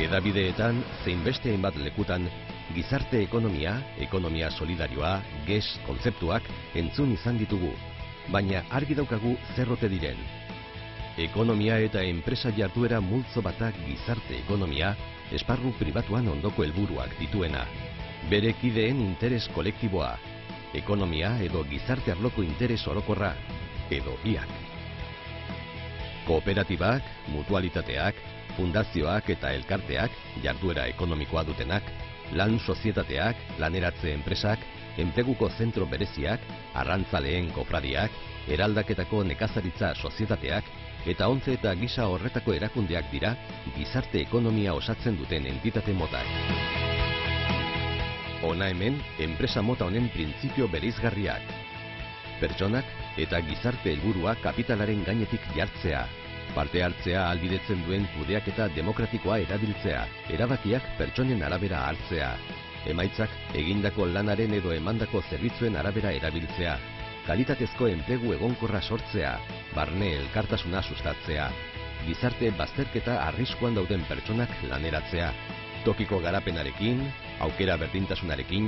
Hedabideetan zein beste hainbat lekutan gizarte ekonomia, ekonomia solidarioa, GES kontzeptuak entzun izan ditugu, baina argi daukagu zer ote diren. Ekonomia eta enpresa jarduera multzo batak gizarte ekonomia, esparru pribatuan ondoko helburuak dituena. Bere kideen interes kolektiboa, ekonomia edo gizarte arloko interes orokorra, edo biak. Kooperatibak, mutualitateak, fundazioak eta elkarteak, jarduera ekonomikoa dutenak, lan sozietateak, laneratze enpresak, enpleguko zentro bereziak, arrantzaleen kofradiak, eraldaketako nekazaritza sozietateak, eta ontze eta gisa horretako erakundeak dira gizarte ekonomia osatzen duten entitate motak. Hona hemen, enpresa mota honen printzipio bereizgarriak. Pertsonak eta gizarte helburua kapitalaren gainetik jartzea, parte hartzea ahalbidetzen duen kudeaketa demokratikoa erabiltzea, erabakiak pertsonen arabera hartzea, emaitzak egindako lanaren edo emandako zerbitzuen arabera erabiltzea, kalitatezko enplegu egonkorra sortzea, barne elkartasuna sustatzea, gizarte bazterketa arriskuan dauden pertsonak laneratzea, tokiko garapenarekin, aukera berdintasunarekin,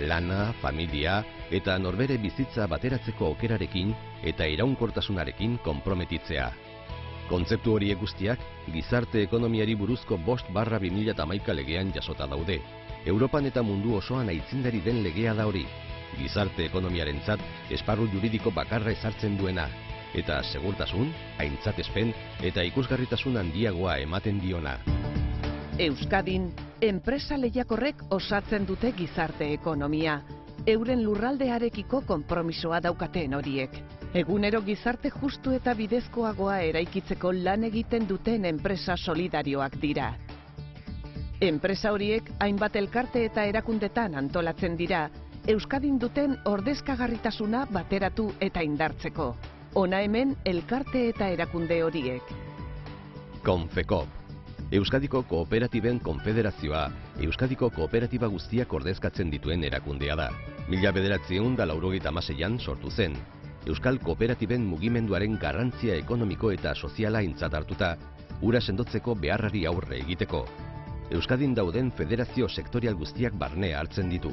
lana, familia eta norbere bizitza bateratzeko aukerarekin eta iraunkortasunarekin konprometitzea. Kontzeptu horiek guztiak gizarte ekonomiari buruzko 5/2011 legean jasota daude. Europan eta mundu osoan aitzindari den legea da hori. Gizarte ekonomiarentzat esparru juridiko bakarra ezartzen duena, eta segurtasun, aintzatespen eta ikusgarritasun handiagoa ematen diona. Euskadin, enpresa lehiakorrek osatzen dute gizarte ekonomia. Euren lurraldearekiko konpromisoa daukaten horiek. Egunero gizarte justu eta bidezkoagoa eraikitzeko lan egiten duten enpresa solidarioak dira. Enpresa horiek hainbat elkarte eta erakundetan antolatzen dira, Euskadin duten ordezkagarritasuna bateratu eta indartzeko. Hona hemen elkarte eta erakunde horiek. Konfekop, Euskadiko Kooperatiben Konfederazioa, Euskadiko kooperatiba guztiak ordezkatzen dituen erakundea da. 1996an sortu zen. Euskal Kooperatiben mugimenduaren garrantzia ekonomiko eta soziala aintzat hartuta, hura sendotzeko beharrari aurre egiteko. Euskadin dauden federazio sektorial guztiak barne hartzen ditu.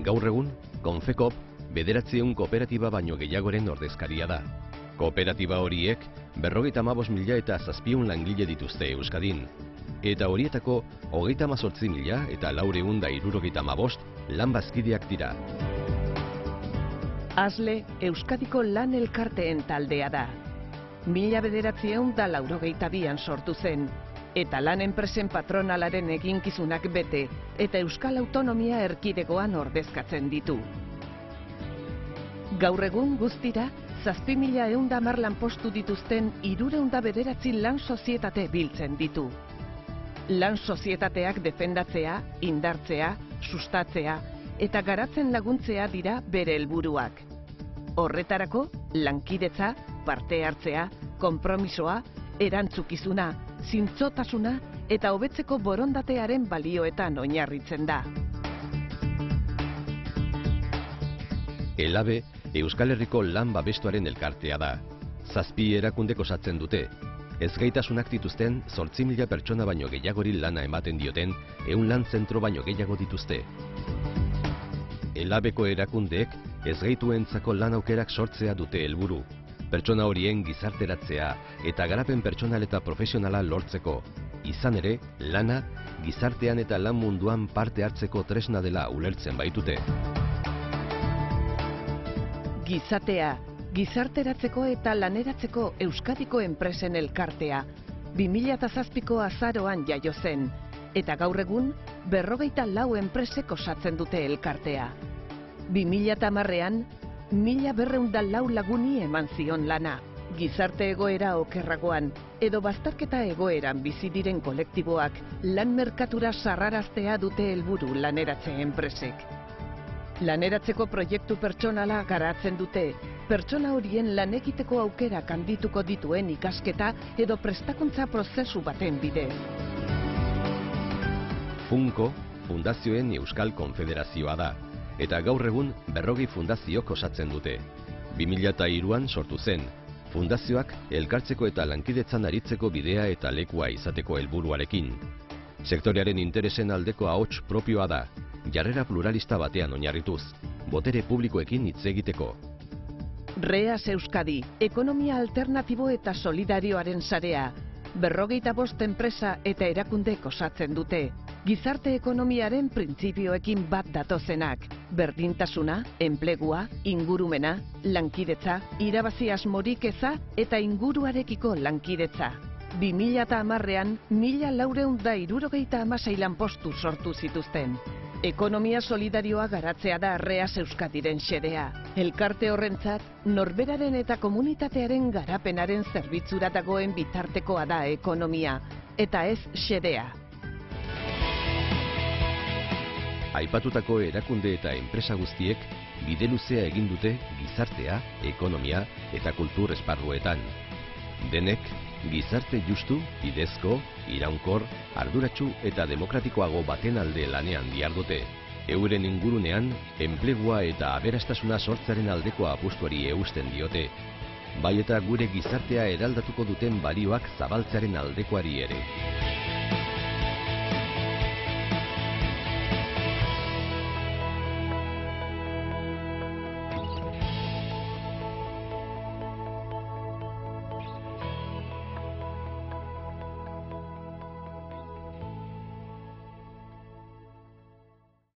Gaur egun, Konfekop 900 kooperatiba baino gehiagoren ordezkaria da. Kooperatiba horiek 55.700 langile dituzte Euskadin, eta horietako 38.475 lan bazkideak dira. ASLE Euskadiko lan elkarteen taldea da. 1982an sortu zen, eta lan enpresen patronalaren eginkizunak bete eta Euskal Autonomia Erkidegoan ordezkatzen ditu. Gaur egun guztira, 7.110 lanpostu dituzten 309 lan sozietate biltzen ditu. Lan sozietateak defendatzea, indartzea, sustatzea eta garatzen laguntzea dira bere helburuak. Horretarako, lankidetza, parte hartzea, konpromisoa, erantzukizuna, zintzotasuna eta hobetzeko borondatearen balioetan oinarritzen da. Elabe, Euskal Herriko lan babestuaren elkartea da. 7 erakundek osatzen dute. Ezgaitasunak dituzten 8.000 pertsona baino gehiagori lana ematen dioten 100 lan zentro baino gehiago dituzte. Elabeko erakundeek ezgaituentzako lan aukerak sortzea dute helburu. Pertsona horien gizarteratzea eta garapen pertsonal eta profesionala lortzeko. Izan ere, lana gizartean eta lan munduan parte hartzeko tresna dela ulertzen baitute. Gizatea, gizarteratzeko eta laneratzeko Euskadiko enpresen elkartea, 2007ko azaroan jaio zen, eta gaur egun 54 enpresek osatzen dute elkartea. 2010an, 1.204 laguni eman zion lana. Gizarte egoera okerragoan edo bazterketa egoeran bizi diren kolektiboak lan merkatura sarraraztea dute helburu laneratze enpresek. Laneratzeko proiektu pertsonala garatzen dute, pertsona horien lan egiteko aukera handituko dituen ikasketa edo prestakuntza prozesu baten bidez. Funko, Fundazioen Euskal Konfederazioa da, eta gaur egun 40 fundaziok osatzen dute. 2003an sortu zen, fundazioak elkartzeko eta lankidetzan aritzeko bidea eta lekua izateko helburuarekin. Sektorearen interesen aldeko ahots propioa da, jarrera pluralista batean oinarrituz, botere publikoekin hitz egiteko. REAS Euskadi, ekonomia alternatibo eta solidarioaren sarea, 45 enpresa eta erakundek osatzen dute. Gizarte ekonomiaren printzipioekin bat datozenak, berdintasuna, enplegua, ingurumena, lankidetza, irabazi asmorik eza eta inguruarekiko lankidetza. 2010ean 1476 lanpostu sortu zituzten. Ekonomia solidarioa garatzea da REAS Euskadiren xedea. Elkarte horrentzat, norberaren eta komunitatearen garapenaren zerbitzura dagoen bitartekoa da ekonomia, eta ez xedea. Aipatutako erakunde eta enpresa guztiek bide luzea egin dute gizartea, ekonomia eta kultur esparruetan. Denek gizarte justu, bidezko, iraunkor, arduratsu eta demokratikoago baten alde lanean dihardute. Euren ingurunean, enplegua eta aberastasuna sortzaren aldeko apustuari eusten diote, bai eta gure gizartea eraldatuko duten balioak zabaltzearen aldekoari ere.